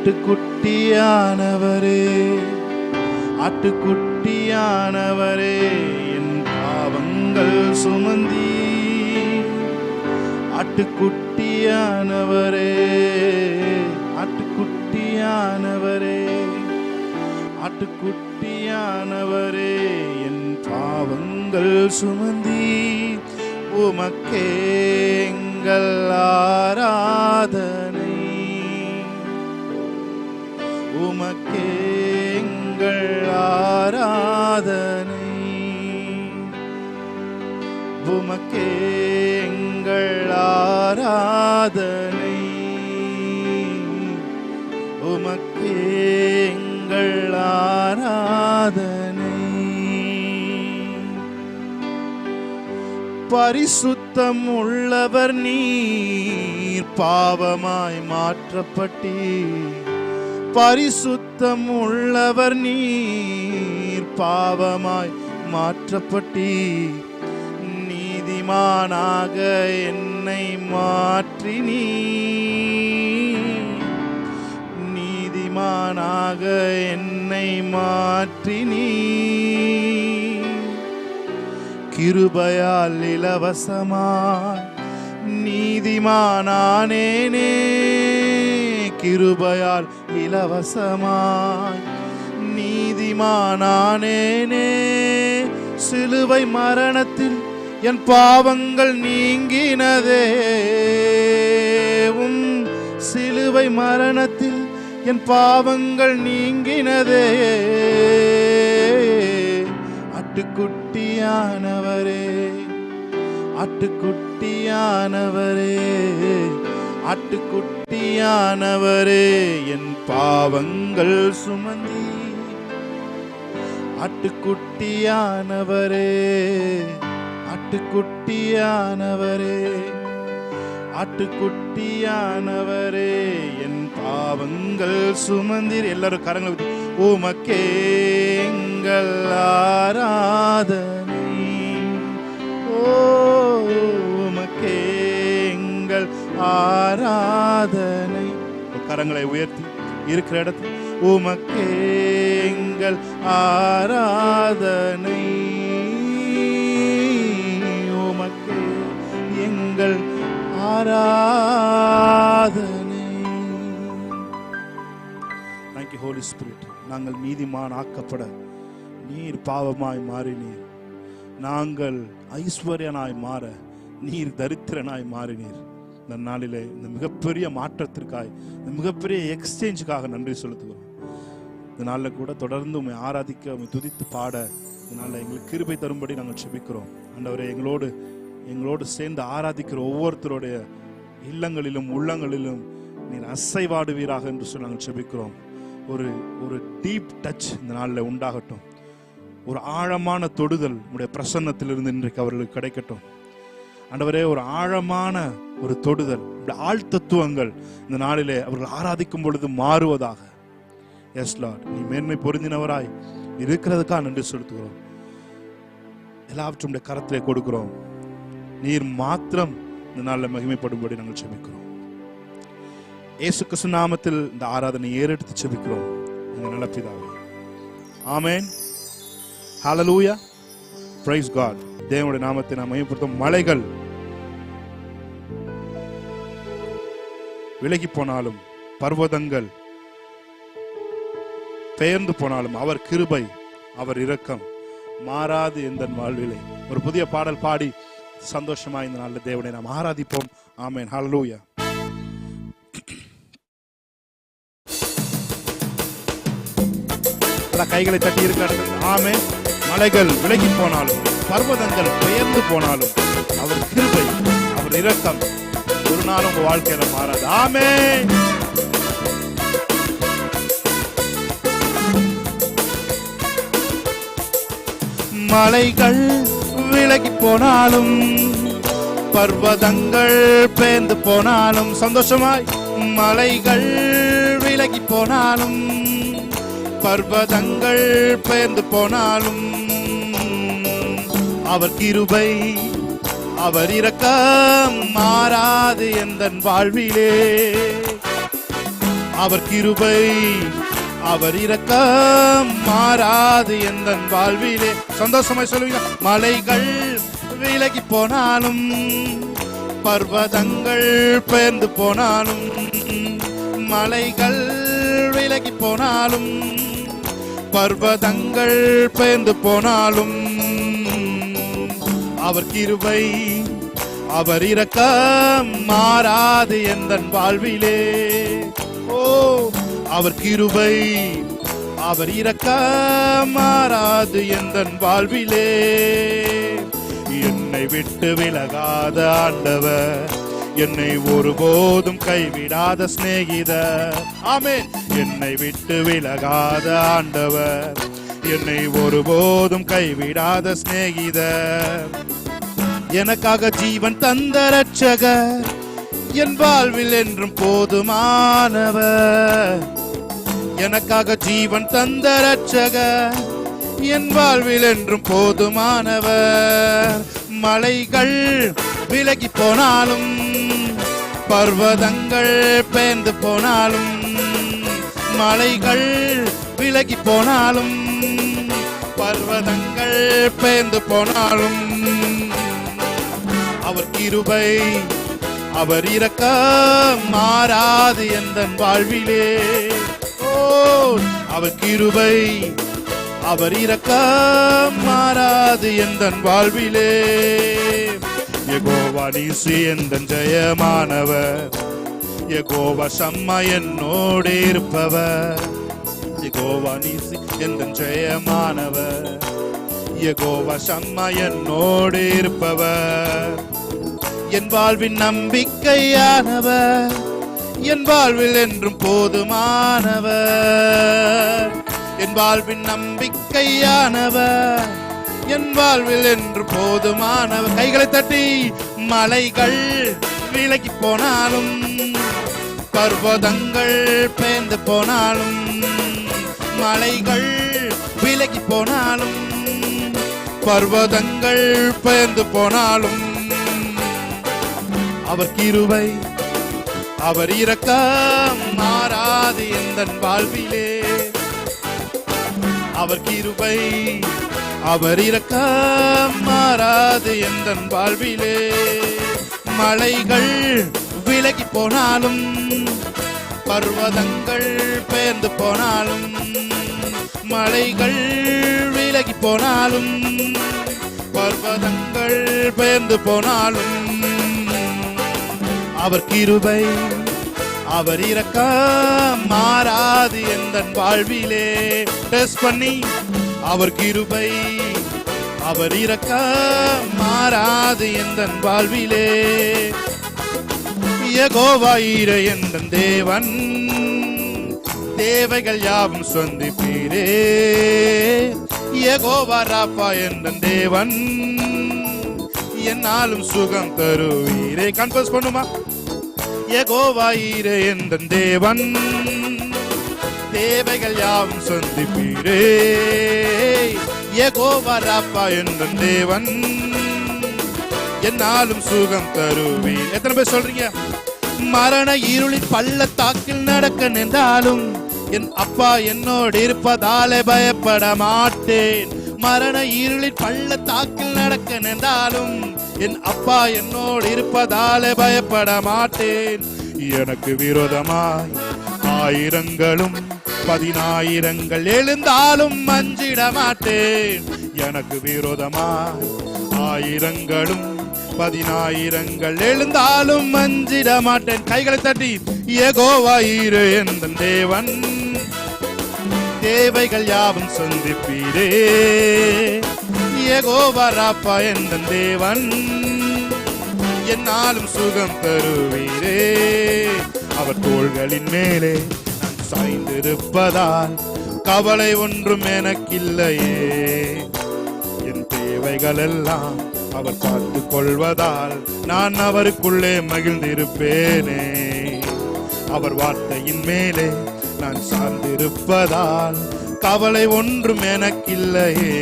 ஆட்டுக்குட்டியானவரே, ஆட்டுக்குட்டியானவரே, என் பாவங்கள் சுமந்தி. ஆட்டுக்குட்டியானவரே, ஆட்டுக்குட்டியானவரே, ஆட்டுக்குட்டியானவரே, என் பாவங்கள் சுமந்தி. உமக்கே எங்கள் ஆராதனை, உமக்கே எங்கள் ஆராதனை, உமக்கே எங்கள் ஆராதனை, உமக்கே எங்கள் ஆராதனை. பரிசுத்தம் உள்ளவர் நீர், பாவமாய் மாற்றப்பட்டீர். பரிசுத்தம் உள்ளவர் நீர், பாவமாய் மாற்றப்பட்டீர். நீதிமானாக என்னை மாற்றினீர், நீதிமானாக என்னை மாற்றினீர். கிருபையால் இலவசமாய் நீதிமானானேனே, கிருபையால் இலவசமாய் நீதிமானானேனே. சிலுவை மரணத்தில் என் பாவங்கள் நீங்கினதே, உம் சிலுவை மரணத்தில் என் பாவங்கள் நீங்கினதே. ஆட்டுக்குட்டியானவரே, ஆட்டுக்குட்டியானவரே, ஆட்டுக்குட்டியானவரே, என் பாவங்கள் சுமந்தி. ஆட்டுக்குட்டியானவரே, ஆட்டுக்குட்டியானவரே, ஆட்டுக்குட்டியானவரே, என் பாவங்கள் சுமந்தீர். எல்லாரும் கரங்களை உமக்கே எங்கள் ஆராதனை, ஓ உமக்கே எங்கள் ஆராதனை. கரங்களை உயர்த்தி இருக்கிற இடத்தில் உமக்கே எங்கள் ஆராதனை, உமக்கே எங்கள் ஆராதனை. Thank you Holy Spirit. நாங்கள் நீதிமான் ஆக்கப்பட நீர் பாவமாய் மாறினீர். நாங்கள் ஐஸ்வர்யனாய் மாற நீர் தரித்திரனாய் மாறினீர். இந்த நாளிலே இந்த மிகப்பெரிய மாற்றத்திற்காய், இந்த மிகப்பெரிய எக்ஸ்சேஞ்சுக்காக நன்றி செலுத்துகிறோம். இந்த நாளில் கூட தொடர்ந்து உம்மை ஆராதிக்க, உம்மை துதித்து பாட இந்த நாளில் எங்களுக்கு கிருபை தரும்படி நாங்கள் செபிக்கிறோம். ஆண்டவரே, எங்களோடு சேர்ந்து ஆராதிக்கிற ஒவ்வொருத்தருடைய இல்லங்களிலும் உள்ளங்களிலும் நீர் அசைவாடுவீராக என்று சொல்லி நாங்கள் செபிக்கிறோம். ஒரு டீப் டச் இந்த நாளில் உண்டாகட்டும். ஒரு ஆழமான தொடுதல் உடைய பிரசன்னத்திலிருந்து இன்றைக்கு அவர்களுக்கு கிடைக்கட்டும். ஆண்டவரே, ஒரு ஆழமான ஒரு தொடுதல், ஆழ் தத்துவங்கள் இந்த நாளிலே அவர்கள் ஆராதிக்கும் பொழுது மாறுவதாக. எஸ் லார்ட், நீ மேன்மை பொருந்தினவராய் இருக்கிறதுக்காக நன்றி செலுத்துகிறோம். எல்லாவற்றும் கரத்திலே கொடுக்கிறோம். நீர் மாத்திரம் இந்த நாளில் மகிமைப்படும்படி நாங்கள் செபிக்கிறோம். இயேசு கிறிஸ்து நாமத்தில் இந்த ஆராதனை ஏறெடுத்து செபிக்கிறோம் எங்கள் நல்ல பிதாவே. ஆமென். ஹல்லேலூயா. Price God. தேவனுடைய நாமத்தை நாம் மகிமைப்படுத்தும். மலைகள் விலகி போனாலும், பர்வதங்கள் பெயர்ந்து போனாலும், அவர் கிருபை, அவர் இரக்கம் மாறாது எந்த வாழ்விலே. ஒரு புதிய பாடல் பாடி சந்தோஷமாய் இந்த நாளில் தேவனை நாம் ஆராதிப்போம். ஆமென். ஹல்லேலூயா. கைகளை தட்டி இருக்க. ஆமென். மலைகள் விலகி போனாலும், பர்வதங்கள் பெயர்ந்து போனாலும், அவர் கிருபை, அவர் இரக்கம் ஒரு நாள் உங்க வாழ்க்கையில மாறாது. ஆமென். மலைகள் விலகி போனாலும், பர்வதங்கள் பெயர்ந்து போனாலும், சந்தோஷமாய் மலைகள் விலகி போனாலும், பர்வதங்கள் பெயர்ந்து போனாலும், அவர் கிருபை, அவர் இரக்கம் மாறாது எந்தன் வாழ்விலே. அவர் கிருபை அவர் இரக்கம் மாறாது எந்தன் வாழ்விலே. சந்தோஷமாய் சொல்லுவீங்க. மலைகள் விலகி போனாலும் பர்வதங்கள் பெயர்ந்து போனாலும், மலைகள் விலகி போனாலும் பர்வதங்கள் பெயர்ந்து போனாலும், அவர் கிருபை அவர் இரக்கம் மாறாது எந்தன் வாழ்விலே. ஓ, அவர் கிருபை அவர் இரக்கம் மாறாது எந்தன் வாழ்விலே. என்னை விட்டு விலகாத ஆண்டவர், என்னை ஒருபோதும் கைவிடாத சிநேகிதர். ஆமென். என்னை விட்டு விலகாத ஆண்டவர், என்னை ஒருபோதும் கைவிடாத சிநேகிதர். எனக்காக ஜீவன் தந்த ரட்சகர், என் வாழ்வில் என்றும் போதுமானவர். எனக்காக ஜீவன் தந்த ரட்சகர், என் வாழ்வில் என்றும் போதுமானவர். மலைகள் விலகி போனாலும் பர்வதங்கள் பெயர்ந்து போனாலும், மலைகள் விலகி போனாலும் பர்வதங்கள் பெயர்ந்து போனாலும், அவர் கிருபை அவர் இரக்கம் மாறாது எந்தன் வாழ்விலே. ஓ, அவர் கிருபை அவர் இரக்கம் மாறாது எந்தன் வாழ்விலே. யெகோவா நீசி எந்தன் ஜெயமானவர், யெகோவா சம்மா என்னோடு இருப்பவர். யெகோவா நீசி எந்தன் ஜெயமானவர், யெகோவா சம்மா என்னோடு இருப்பவர். என் வாழ்வின் நம்பிக்கையானவர், என் வாழ்வில் என்றும் போதுமானவர். என் வாழ்வின் நம்பிக்கையானவர், என் வாழ்வில் என்று போதுமானவர். கைகளை தட்டி. மலைகள் விலகி போனாலும் பர்வதங்கள் பெயர்ந்து போனாலும், மலைகள் விலகி போனாலும் பர்வதங்கள் பெயர்ந்து போனாலும், அவர் கிருபை அவர் இரக்கம் மாறாது எந்தன் வாழ்விலே. அவர் கிருபை அவர் இரக்கம் மாறாது எந்தன் வாழ்விலே. மலைகள் விலகி போனாலும் பர்வதங்கள் பெயர்ந்து போனாலும், மலைகள் விலகி போனாலும் பர்வதங்கள் பெயர்ந்து போனாலும், அவர் கிருபை அவர் இரக்கம் மாறாது எந்தன் வாழ்விலே. டெஸ்ட் பண்ணி. அவர் கிருபை அவர் இரக்கம் மாறாது எந்தன் வாழ்விலே. யெகோவா ஈரே எந்தன் தேவன், தேவைகள் யாவும் சந்திப்பீரே. யெகோவா ராப்பா எந்தன் தேவன், என்னாலும் சுகம் தருவீரே. கன்ஃபர்ஸ் பண்ணுமா? யெகோவா ஈரே எந்தன் தேவன், தேவைகள் யாவும் சந்திப்பீரே. யெகோவா ராப்பா எந்தன் தேவன், என்னாலும் சுகம் தருவீர். எத்தனை பேர் சொல்றீங்க? மரண இருளின் பள்ளத்தாக்கில் நடக்க நின்றாலும் என் அப்பா என்னோடு இருப்பதாலே பயப்பட மாட்டேன். மரண இருளின் பள்ளத்தாக்கில் நடக்க நின்றாலும் என் அப்பா என்னோடு இருப்பதாலே பயப்பட மாட்டேன். எனக்கு விரோதமாய் ஆயிரங்களும் பதினாயிரங்கள் எழுந்தாலும் அஞ்சிட மாட்டேன். எனக்கு விரோதமாய் ஆயிரங்களும் பதினாயிரங்கள் எழுந்தாலும் அஞ்சிட மாட்டேன். கைகளை தட்டி. யெகோவா ஈரே எந்தன் தேவன், தேவைகள் யாவும் சந்திப்பீரே. யெகோவா ராப்பா எந்தன் தேவன், என்னாலும் சுகம் தருவீரே. அவர் தோள்களின் மேலே நான் சாய்ந்திருப்பதால் கவலை ஒன்றும் எனக்கில்லையே. என் தேவைகள் எல்லாம் அவர் பார்த்துக் கொள்வதால் நான் அவருக்குள்ளே மகிழ்ந்திருப்பேனே. அவர் வார்த்தையின் மேலே நான் சார்ந்திருப்பதால் கவலை ஒன்றும் எனக்கில்லையே.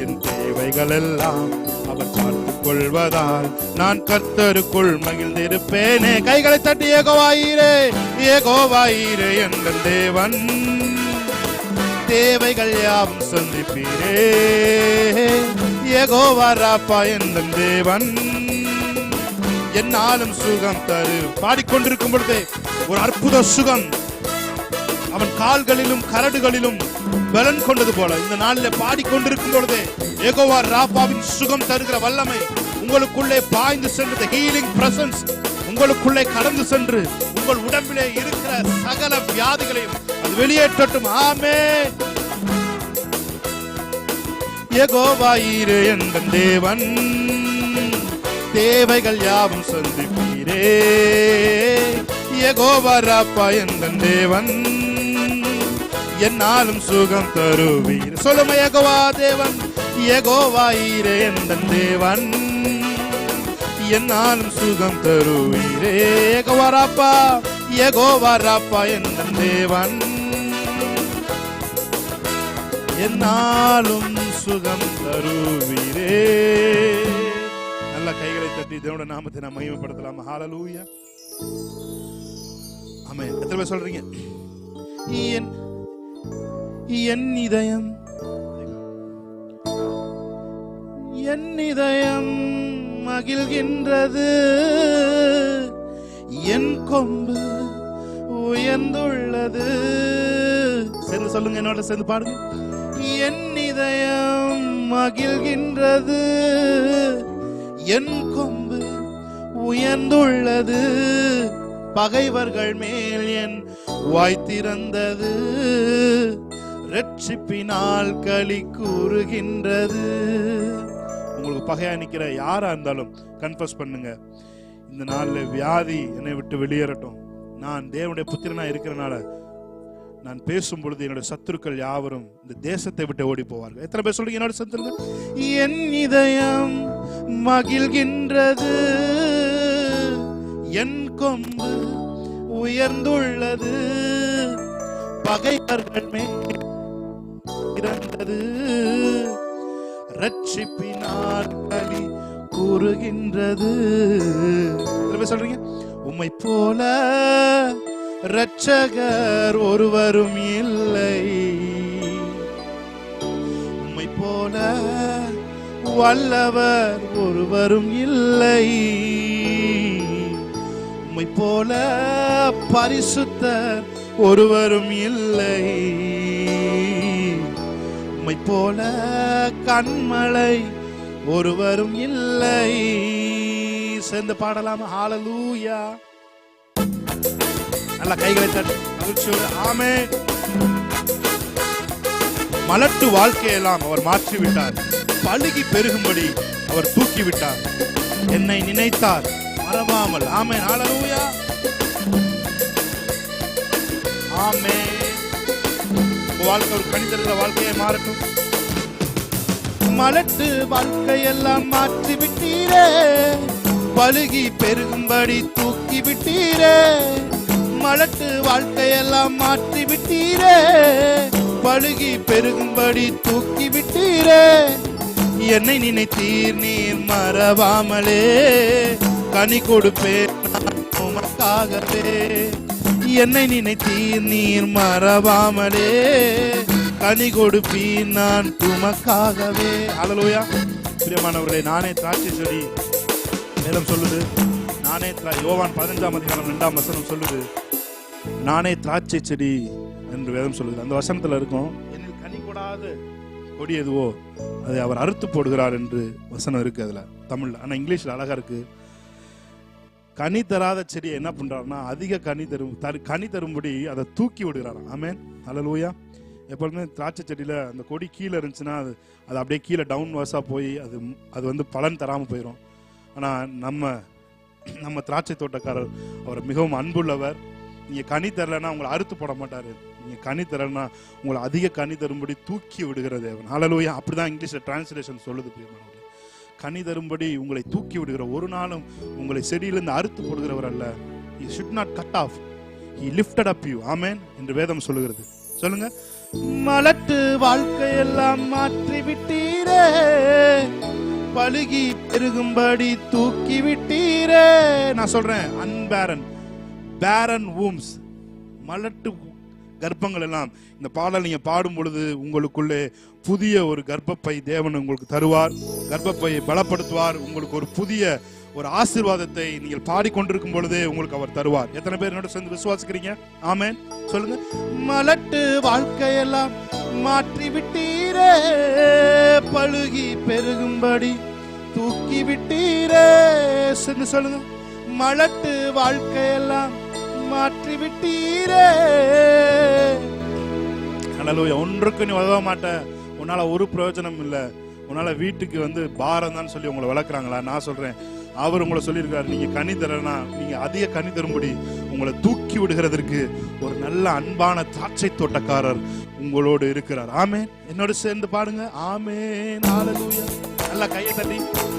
என் தேவைகள் எல்லாம் அவர் பார்த்துக் கொள்வதால் நான் கர்த்தருக்குள் மகிழ்ந்திருப்பேனே. கைகளை தட்டி யெகோவாயீரே யெகோவாயீரே எங்கள் தேவன், தேவைகள் யாவும் சந்திப்பீரே. யெகோவா ராப்பா எங்கள் தேவன், என்னாலும் சுகம் தரு. பாடிக்கொண்டிருக்கும் பொழுதே ஒரு அற்புத சுகம் அவன் கால்களிலும் கரடுகளிலும் பலன் கொண்டது போல இந்த நாளில் பாடிக்கொண்டிருக்கும் பொழுதே யெகோவா ராப்பாவின் சுகம் தருகிற வல்லமை உங்களுக்குள்ளே பாய்ந்து சென்று, ஹீலிங் பிரசன்ஸ் உங்களுக்குள்ளே கடந்து சென்று உங்கள் உடம்பிலே இருக்கிற சகல வியாதிகளையும் அது வெளியேற்றட்டும். ஆமென். யெகோவாயீரே எங்கள் தேவன், தேவைகள் யாவும் சந்திப்பீரே. யெகோவா ராப்பா எங்கள் தேவன், என்னாலும் சுகம் தருவீர். சொல்லுமா யெகோவா தேவன், யெகோவாயீரே எங்கள் தேவன், என்னாலும் சுகம் தருவீரே. யெகோவா ராப்பா யெகோவா ராப்பா எங்கள் தேவன், என்னாலும் சுகம் தருவீரே. நல்ல கைகளை தட்டி தேவனுடைய நாமத்தை நாம் மகிமைப்படுத்தலாம். ஹல்லேலூயா. ஆமென். எத்தனை பேர் சொல்றீங்க? என் இதயம் மகிழ்கின்றது, என் கொம்பு உயர்ந்துள்ளது. சேர்ந்து சொல்லுங்க, என்னோட சேர்ந்து பாடுங்க. என் இதயம் மகிழ்கின்றது, என் கொம்பு உயர்ந்துள்ளது, பகைவர்கள் மேல் என் வாய் திறந்தது, ரட்சிப்பினால் களி கூறுகின்றது. உங்களுக்கு பகையா நிக்கிற யாரா இருந்தாலும் கன்ஃபஸ் பண்ணுங்க, இந்த நாள்ல வியாதி என்னை விட்டு வெளியேறட்டும். நான் தேவனுடைய புத்திரனா இருக்கிறனால நான் பேசும் பொழுது என்னுடைய சத்துருக்கள் யாவரும் இந்த தேசத்தை விட்டு ஓடி போவார்கள். எத்தனை பேர் சொல்றீங்க என்னோட சத்துருங்க? என் இதயம் மகிழ்கின்றது, என் கொம்பு உயர்ந்துள்ளது, பகைவர்கள் மேல் இறந்தது, ரட்சிப்பினால் களி கூறுகின்றது. சொல்றீங்க, உம்மை போல இரட்சகர் ஒருவரும் இல்லை, உம்மை போல வல்லவர் ஒருவரும் இல்லை, உம்மை போல பரிசுத்தர் ஒருவரும் இல்லை, உம்மை போல கண்மலை ஒருவரும் இல்லை. சேர்ந்து பாடலாம். ஹல்லேலூயா. நல்ல கைகளை தட்டி மகிழ்ச்சியோடு ஆமென். மலட்டு வாழ்க்கையெல்லாம் அவர் மாற்றிவிட்டார், பழுகி பெருகும்படி அவர் தூக்கிவிட்டார், என்னை நினைத்தார் மறவாமல். ஆமென். ஹல்லேலூயா. ஆமென். வாழ்க்கை ஒரு கணிதர வாழ்க்கையை மாறட்டும். மலட்டு வாழ்க்கையெல்லாம் மாற்றி விட்டீரே, பழுகி பெருகும்படி தூக்கி விட்டீரே. மலட்டு வாழ்க்கையெல்லாம் மாற்றி விட்டீரே, பழுகி பெருகும்படி தூக்கி விட்டீரே. என்னை நினைத்தீர் நீர் மறவாமலே, கனி கொடுப்பேன் நான் உமக்காகவே. என்னை நினைத்தீர் நீர் மறவாமலே, கனி கொடுப்பீர் நான் உமக்காகவே. ஹல்லேலூயா. பிரியமானவர்களே, நானே திராட்சை செடி வேதம் சொல்லுது. நானே யோவான் 15:2 சொல்லுது, நானே திராட்சை செடி என்று வேதம் சொல்லுது. அந்த வசனத்துல இருக்கும், என்னில் கனி கொடாத கொடி எதுவோ அதை அவர் அறுத்து போடுகிறார் என்று வசனம் இருக்கு அதுல தமிழ்ல. ஆனா இங்கிலீஷ்ல அழகா இருக்கு. கனி தராத செடியை என்ன பண்றாருன்னா, அதிக கனி தரும்படி அதை தூக்கி விடுகிறாராம். ஆமென். ஹல்லேலூயா. எப்பொழுதுமே திராட்சை செடியில அந்த கொடி கீழே இருந்துச்சுன்னா அது அப்படியே கீழே டவுன் வாஸா போய் அது வந்து பலன் தராம போயிடும். ஆனா நம்ம திராட்சை தோட்டக்காரர் அவர் மிகவும் அன்புள்ளவர். நீங்க கனி தரலன்னா உங்களை அறுத்து போட மாட்டாரு. நீங்க கனி தரலன்னா உங்களை அதிக கனி தரும்படி தூக்கி விடுகிற தேவன். ஹல்லேலூயா. அப்படிதான் இங்கிலீஷ்ல டிரான்ஸ்லேஷன் சொல்லுது. பிரியமானவர்களே, கனி தரும்படி உங்களை தூக்கி விடுகிற, ஒரு நாளும் உங்களை செடியிலிருந்து அறுத்து போடுகிறவர் அல்ல. He should not cut off. He lifted up you. ஆமென் என்று வேதம் சொல்லுகிறது. சொல்லுங்க. மலட்டு வாழ்க்கையெல்லாம் மாற்றி விட்டீரே, பழுகி பெருகும்படி தூக்கி விட்டீரே. நான் சொல்றேன், அன்பேரன் பேரன் வூம்ஸ், மலட்டு கர்ப்பங்கள் எல்லாம் இந்த பாடல் நீங்க பாடும் பொழுது உங்களுக்குள்ளே புதிய ஒரு கர்ப்பப்பை தேவன் உங்களுக்கு தருவார். கர்ப்பப்பையை பலப்படுத்துவார். உங்களுக்கு ஒரு புதிய ஒரு ஆசீர்வாதத்தை நீங்கள் பாடிக்கொண்டிருக்கும் பொழுதே உங்களுக்கு அவர் தருவார். எத்தனை பேர் என்னோட சேர்ந்து விசுவாசிக்கிறீங்க? ஆமென் சொல்லுங்க. மலட்டு வாழ்க்கையெல்லாம் மாற்றி விட்டீரே, பழுகி பெருகும்படி தூக்கி விட்டீரே. சொல்லுங்க, மலட்டு வாழ்க்கையெல்லாம் மாற்றி விட்டீரே. ஹல்லேலூயா. ஒன்றுக்கு நீ உதவ மாட்ட, உன்னால ஒரு பிரயோஜனம் இல்லை, உன்னால வீட்டுக்கு பாரம் தான் சொல்லி உங்களை வளர்க்குறாங்களா? நான் சொல்றேன், அவர் உங்களை சொல்லியிருக்காரு, நீங்க கனி தரனா நீங்க அதிக கனி தரும்படி உங்களை தூக்கி விடுகிறதற்கு ஒரு நல்ல அன்பான திராட்சை தோட்டக்காரர் உங்களோடு இருக்கிறார். ஆமென். என்னோடு சேர்ந்து பாடுங்க. ஆமென். ஹல்லேலூயா. நல்லா கையை தட்டி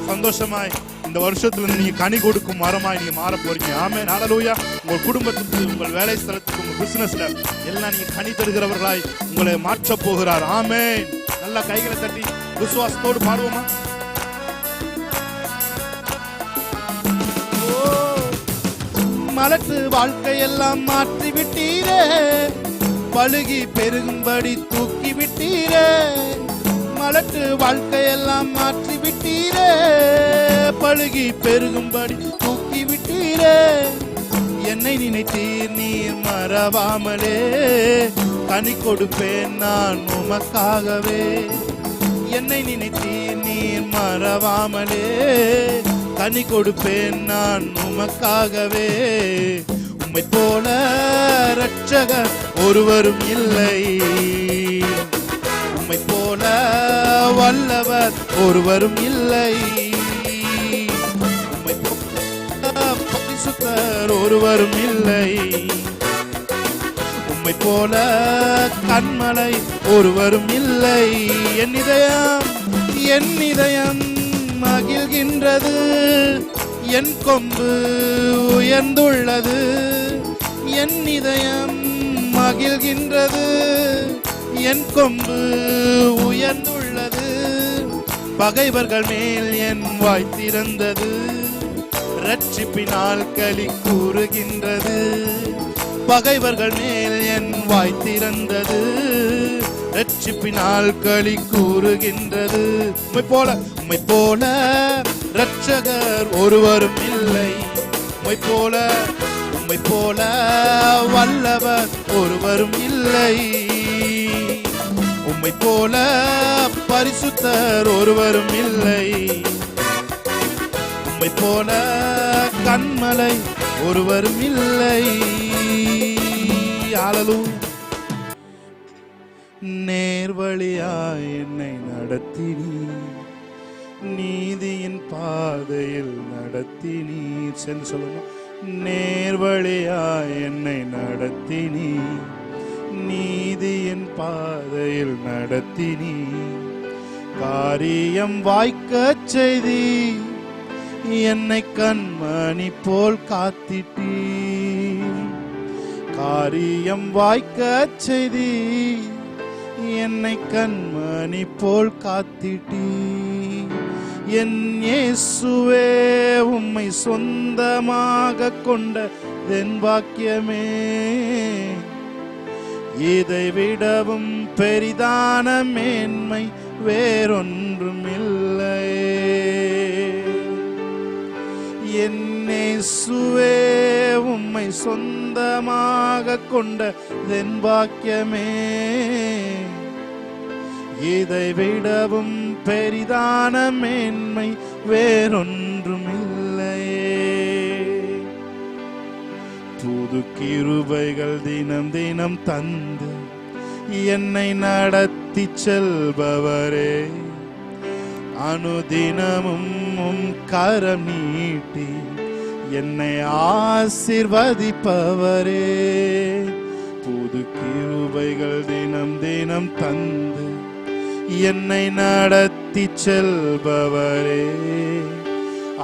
சந்தோஷமாய் இந்த வருஷத்துல நீங்க கனி கொடுக்கும் மரமாய் நீங்க மாற போறீங்க. ஆமென். ஹல்லேலூயா. உங்கள் குடும்பத்துக்கு, உங்கள் வேலை ஸ்தலத்துக்கு, உங்க பிசினஸ்ல எல்லாம் நீங்க கனி தருகிறவர்களாய் உங்களை மாற்ற போகிறார். ஆமென். நல்லா கைகளை தட்டி விசுவாசத்தோடு பாடுவோமா? மலட்டு வாழ்க்கையெல்லாம் மாற்றி விட்டீரே, பழுகி பெருகும்படி தூக்கி விட்டீரே. மலட்டு வாழ்க்கையெல்லாம் மாற்றி விட்டீரே, பழுகி பெருகும்படி தூக்கி விட்டீரே. என்னை நினைத்தீர் நீர் மறவாமலே, கனி கொடுப்பேன் நான் உமக்காகவே. என்னை நினைத்தீர் நீர் மறவாமலே, கனி கொடுப்பேன் நான் உமக்காகவே. உம்மை போல இரட்சகர் ஒருவரும் இல்லை, உம்மை போல வல்லவர் ஒருவரும் இல்லை, உம்மை போல பரிசுத்தர் ஒருவரும் இல்லை, உம்மை போல கன்மலை ஒருவரும் இல்லை. என் இதயம் மகிழ்கின்றது, என் கொம்பு உயர்ந்துள்ளது. என் இதயம் மகிழ்கின்றது, என் கொம்பு உயர்ந்துள்ளது. பகைவர்கள் மேல் என் வாய் திறந்தது, இரட்சிப்பினால் களி கூறுகின்றது. பகைவர்கள் மேல் என் வாய் திறந்தது, இரட்சிப்பினால் களி கூறுகின்றது. உம்மை போல இரட்சகர் ஒருவரும் இல்லை, உம்மை போல வல்லவர் ஒருவரும் இல்லை, உம்மை போல பரிசுத்தர் ஒருவரும் இல்லை, உம்மை போல கன்மலை ஒருவரும் இல்லை. ஹல்லேலூயா. நேர்வழியாய் என்னை நடத்தினீர், நீதியின் பாதையில் நடத்தினீர். சென்று சொல்லுங்க. நேர்வழியாய் என்னை நடத்தினீர், நீதியின் பாதையில் நடத்தினீர். காரியம் வாய்க்கச் செய்தி, என்னை கண்மணி போல் காத்திட்டீர். காரியம் வாய்க்கச் செய்தி, என்னை கண்மணி போல் காத்திட்டீர். என் இயேசுவே, உம்மை சொந்தமாக கொண்ட என் பாக்கியமே, இதை விடவும் பெரிதான மேன்மை வேறொன்றும் இல்லை. என் இயேசுவே, உம்மை சொந்தமாக கொண்ட என் பாக்கியமே, இதை விடவும் பெரிதான மேன்மை வேறொன்றும் இல்லையே. புது கிருபைகள் தினம் தினம் தந்து என்னை நடத்தி செல்பவரே, அனுதினமும் உம் கரம் நீட்டி என்னை ஆசீர்வதிப்பவரே. புது கிருபைகள் தினம் தினம் தந்து என்னை நடத்தி செல்பவரே,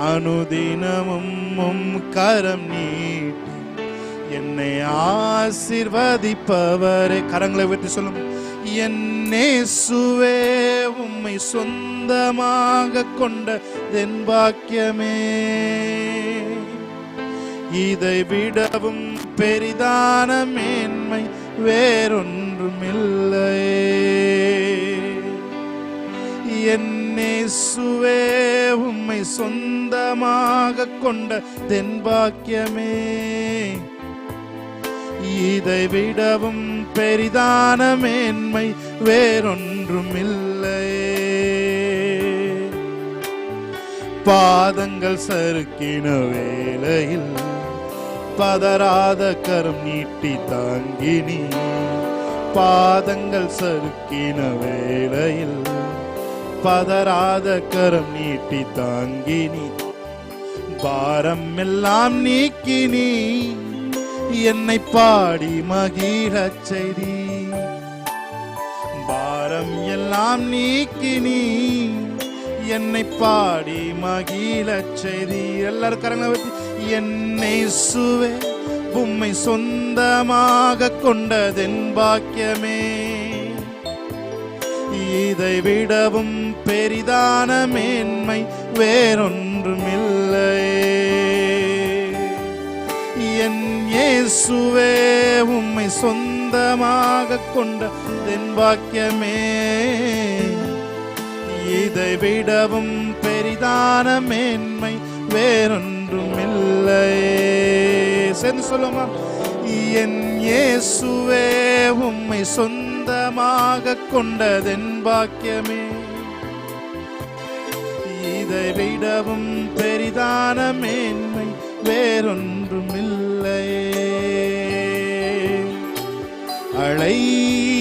அனுதினமும் உம் கரம் நீட்டி என்னை ஆசீர்வதிப்பவரே. கரங்களை உயர்த்தி சொல்லும். என் இயேசுவே, உம்மை சொந்தமாக கொண்ட தென் பாக்கியமே. இதை விடவும் பெரிதான மேன்மை வேறொன்றுமில்லை. என் இயேசுவே உம்மை சொந்தமாக கொண்ட தென் பாக்கியமே. இதை விடவும் பெரிதான மேன்மை வேறொன்றுமில்லை. பாதங்கள் சறுக்கின வேளையில் பதறாத கரம் நீட்டி தாங்கினி. பாதங்கள் சறுக்கின வேளையில் பதறாத கரம் நீட்டி தாங்கினி. பாரம் எல்லாம் நீக்கினி என்னை பாடி மகிழச் செய்தி. பாரம் எல்லாம் நீக்கினி என்னை பாடி மகிழச் செய்தி. எல்லாரும் கரங்களை வைத்து என்னை சுவே உம்மை சொந்தமாக கொண்டதென் பாக்கியமே. இதை விடவும் பெரிதான மேன்மை வேறொன்றுமில்லை. என் இயேசுவே உம்மை சொந்தமாக கொண்டதென் பாக்கியமே. இதை விடவும் பெரிதான மேன்மை வேறொன்றுமில்லை. சேர்ந்து சொல்லுமா? என் இயேசுவே உம்மை சொந்தமாக கொண்டதென் பாக்கியமே. இதை விடவும் பெரிதான மேன்மை வேறொன்றுமில்லை.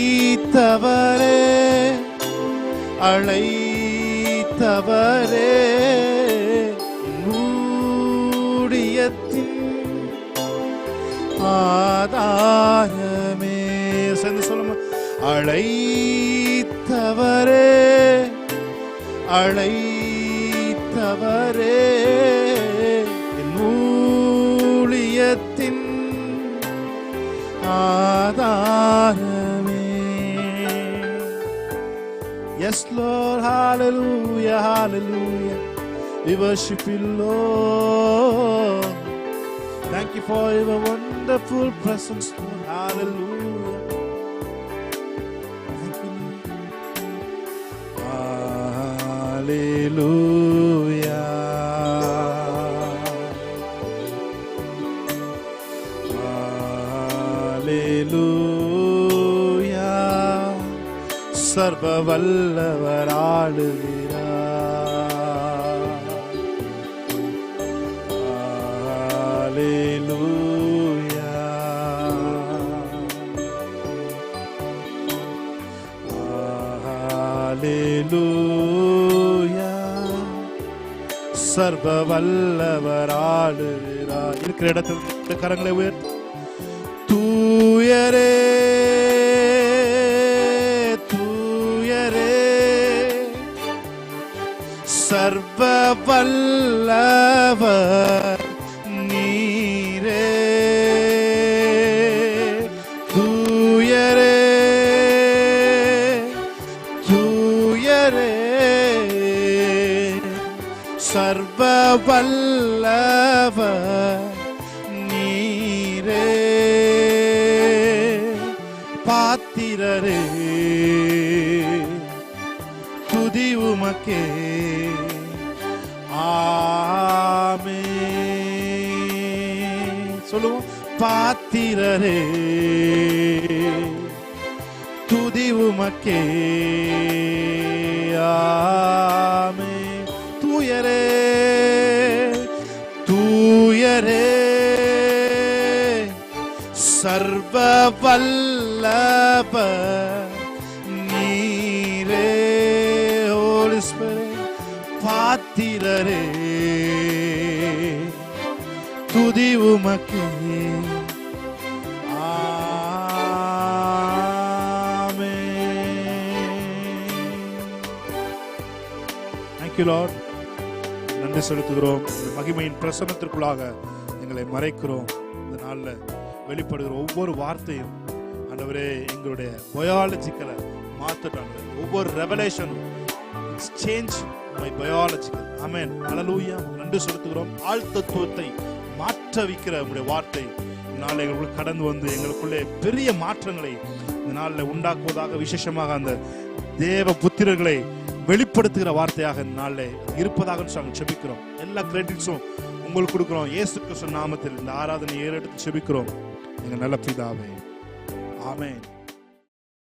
அழைத்தவரே அழைத்தவரே ஊழியத்தின் ஆதாரமே. சேர்ந்து சொல்லுமா? அழைத்தவரே அழைத்தவரே ஊழியத்தின் ஆதாரமே. Yes Lord, hallelujah, hallelujah. We worship you Lord. Thank you for your wonderful presence Lord. Hallelujah. Thank you Lord. Hallelujah. Hallelujah. சர்வ வல்லவர் ஆளுகிறார். ஹல்லேலூயா. ஹல்லேலூயா. சர்வ வல்லவர் ஆளுகிறார். இருக்கிற இடத்தில் கரங்களை உயர்த்தி தூயரே சர்வ வல்லவர் நீரே. தூயரே தூயரே சர்வ வல்லவர் நீரே. பாத்திரரே துதி உமக்கே. ஆமென். சொல்லுவோம். பாத்திரரே துதி உமக்கே. ஆமென். தூயரே தூயரே சர்வ வல்லவர் நீரே. Holy Spirit. பாத்திரரே துதி உமக்கே. Thank you Lord. நன்றி செலுத்துகிறோம். மகிமையின் பிரசன்னத்திற்குள்ளாக எங்களை மறைக்கிறோம். இந்த நாளில் வெளிப்படுகிற ஒவ்வொரு வார்த்தையும் ஆண்டவரே எங்களுடைய பயாலஜிக்கலை மாற்றட்டாங்க. ஒவ்வொரு ரெவலேஷனும் சேஞ்ச் மை பயாலஜிக்கல். ஆமென். ஹல்லேலூயா. நன்றி செலுத்துகிறோம். ஆள் தத்துவத்தை மாற்ற வைக்கிற உங்களுடைய வார்த்தை நாளை எங்களுக்குள்ள கடந்து வந்து எங்களுக்குள்ளே பெரிய மாற்றங்களை இந்த நாளில் உண்டாக்குவதாக, விசேஷமாக அந்த தேவ புத்திரர்களை வெளிப்படுத்துகிற வார்த்தையாக இந்த நாளில் இருப்பதாக நாங்கள் செபிக்கிறோம். எல்லா கிரெடிட்ஸும் உங்களுக்கு கொடுக்கிறோம். இயேசு கிறிஸ்து நாமத்தில் இந்த ஆராதனை ஏறெடுத்து செபிக்கிறோம் எங்கள் நல்ல பிதாவே. ஆமென்.